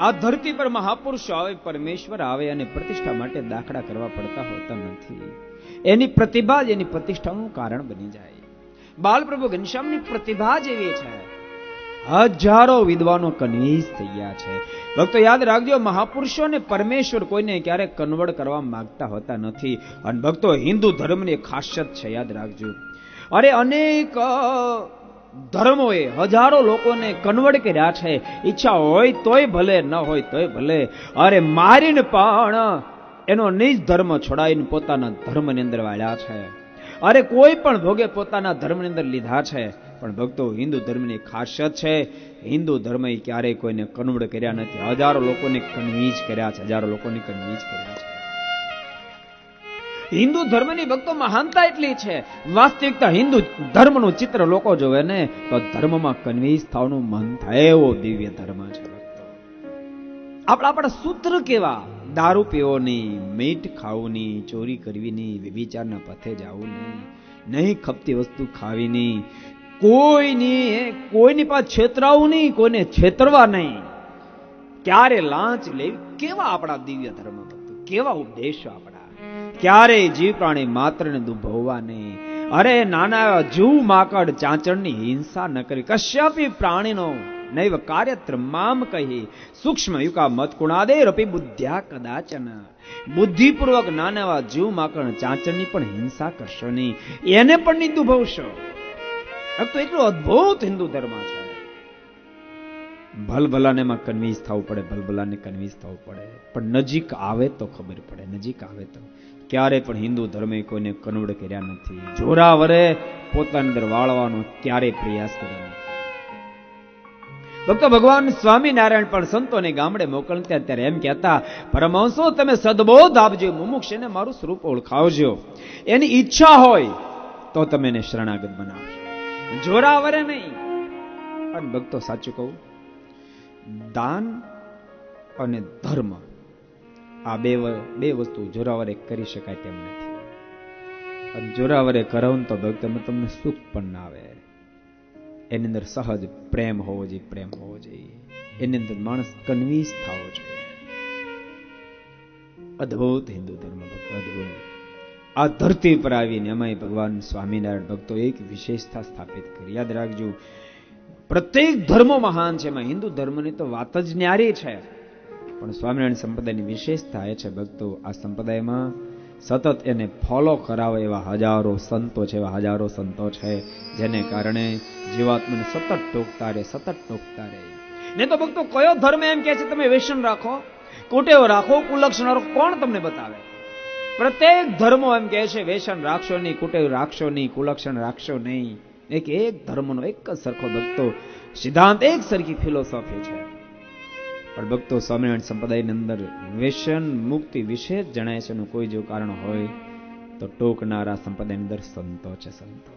આ ધરતી પર મહાપુરુષો આવે, પરમેશ્વર આવે અને પ્રતિષ્ઠા માટે દાખલા કરવા પડતા હોતા નથી. એની પ્રતિભા જ એની પ્રતિષ્ઠાનું કારણ બની જાય. બાલપ્રભુ ઘનશ્યામની પ્રતિભા જ એવી છે. હજારો વિદ્વાનો કન્વિન્સ થઈ ગયા છે. ભક્તો યાદ રાખજો, મહાપુરુષોને પરમેશ્વર કોઈને ક્યારેક કન્વર્ટ કરવા માંગતા હોતા નથી. અને ભક્તો હિન્દુ ધર્મની ખાસિયત છે, યાદ રાખજો. અરે અનેક ધર્મોએ હજારો લોકોને કન્વર્ટ કર્યા છે. ઈચ્છા હોય તોય ભલે, ન હોય તોય ભલે. અરે મારીને પણ એનો નિજ ધર્મ છોડાવીને પોતાના ધર્મની અંદર વાળ્યા છે. અરે કોઈ પણ ભોગે પોતાના ધર્મની અંદર લીધા છે. પણ ભક્તો હિન્દુ ધર્મની ખાસિયત છે, હિન્દુ ધર્મએ ક્યારેય કોઈને કન્વર્ટ કર્યા નથી. હજારો લોકોને કન્વિન્સ કર્યા છે, હજારો લોકોને કન્વિન્સ કર્યા છે. હિન્દુ ધર્મની ભક્તો મહાનતા એટલી છે. વાસ્તવિકતા હિન્દુ ધર્મનું ચિત્ર લોકો જોવે ને તો ધર્મમાં કન્વિન્સ થવાનું મન થાય, એવો દિવ્ય ધર્મ છે ભક્તો. આપણા સૂત્ર કેવા? દારૂ પીવો નહીં, મીઠ ખાવું નહીં, ચોરી કરવી નહીં, વ્યભિચારના પથે જવું નહીં, નહીં ખપતી વસ્તુ ખાવી નહીં, કોઈની પાસે છેતરાવું નહીં, કોઈને છેતરવા નહીં, ક્યારે લાંચ લેવી. કેવા આપણા દિવ્ય ધર્મ ભક્તો, કેવા ઉપદેશો આપણા. ક્યારેય જીવ પ્રાણી માત્રને દુભવવા નહીં. અરે નાના જીવ માકડ ચાંચડની હિંસા ન કરી. કશ્યપી પ્રાણીનો નૈવ કાર્યત્ર મામ કહી સૂક્ષ્મ યુકા મત કુણાદે રપી બુદ્ધ્યા કદાચન. બુદ્ધિપૂર્વક નાના જીવ માકડ ચાંચડની પણ હિંસા કરશો નહીં, એને પણ નહીં દુભવશો. તો એટલું અદ્ભુત હિન્દુ ધર્મ છે. ભલભલાને એમાં કન્વિન્સ થવું પડે, ભલભલાને કન્વિન્સ થવું પડે, પણ નજીક આવે તો ખબર પડે. નજીક આવે તો ક્યારે પણ હિન્દુ ધર્મે કોઈને કન્વર્ટ કર્યા નથી. જોરાવરે પોતાની અંદર વાળવાનો ક્યારે પ્રયાસ કર્યો નથી. ભક્તો ભગવાન સ્વામિનારાયણ પણ સંતોને ગામડે મોકલતા ત્યારે એમ કહેતા, પરમહંસો તમે સદબોધ આપજો, મુમુક્ષને મારું સ્વરૂપ ઓળખાવજો. એની ઈચ્છા હોય તો તમે એને શરણાગત બનાવશો, જોરાવરે નહીં. અને ભક્તો સાચું કહું, દાન અને ધર્મ આ બે વસ્તુ જોરાવરે કરી શકાય તેમ નથી. અને જોરાવરે કરાવું તો ભક્તો તમને સુખ પણ ના આવે. એની અંદર સહજ પ્રેમ હોવો જોઈએ, પ્રેમ હોવો જોઈએ. એની અંદર માણસ કન્વિન્સ થવો જોઈએ. અદ્ભુત હિન્દુ ધર્મ ભક્તો, અદ્ભુત. આ ધરતી પર આવીને એમાંય ભગવાન સ્વામિનારાયણ ભક્તો એક વિશેષતા સ્થાપિત કરી. યાદ રાખજો, પ્રત્યેક ધર્મો મહાન છે, એમાં હિન્દુ ધર્મની તો વાત જ ન્યારી છે. પણ સ્વામિનારાયણ સંપ્રદાયની વિશેષતા એ છે ભક્તો, આ સંપ્રદાયમાં સતત એને ફોલો કરાવે એવા હજારો સંતો છે, એવા હજારો સંતો છે, જેને કારણે જીવાત્માને સતત ટોકતા રહે, સતત ટોકતા રહે. ને તો ભક્તો કયો ધર્મ એમ કહે છે તમે વ્યસન રાખો, કુટેવ રાખો, કુલક્ષણ રાખો? કોણ તમને બતાવે? પ્રત્યેક ધર્મો એમ કહે છે વ્યસન રાખશો નહીં, કુટેવ રાખશો નહીં, કુલક્ષણ રાખશો નહીં. એક ધર્મનો એક જ સરખો ભક્તો સિદ્ધાંત, એક સરખી ફિલોસોફી છે. પણ ભક્તો સ્વામિનારાયણ સંપ્રદાયની અંદર વ્યસન મુક્તિ વિશે જ જણાય છે. એનું કોઈ જો કારણ હોય તો ટોકનારા સંપ્રદાયની અંદર સંતો છે, સંતો.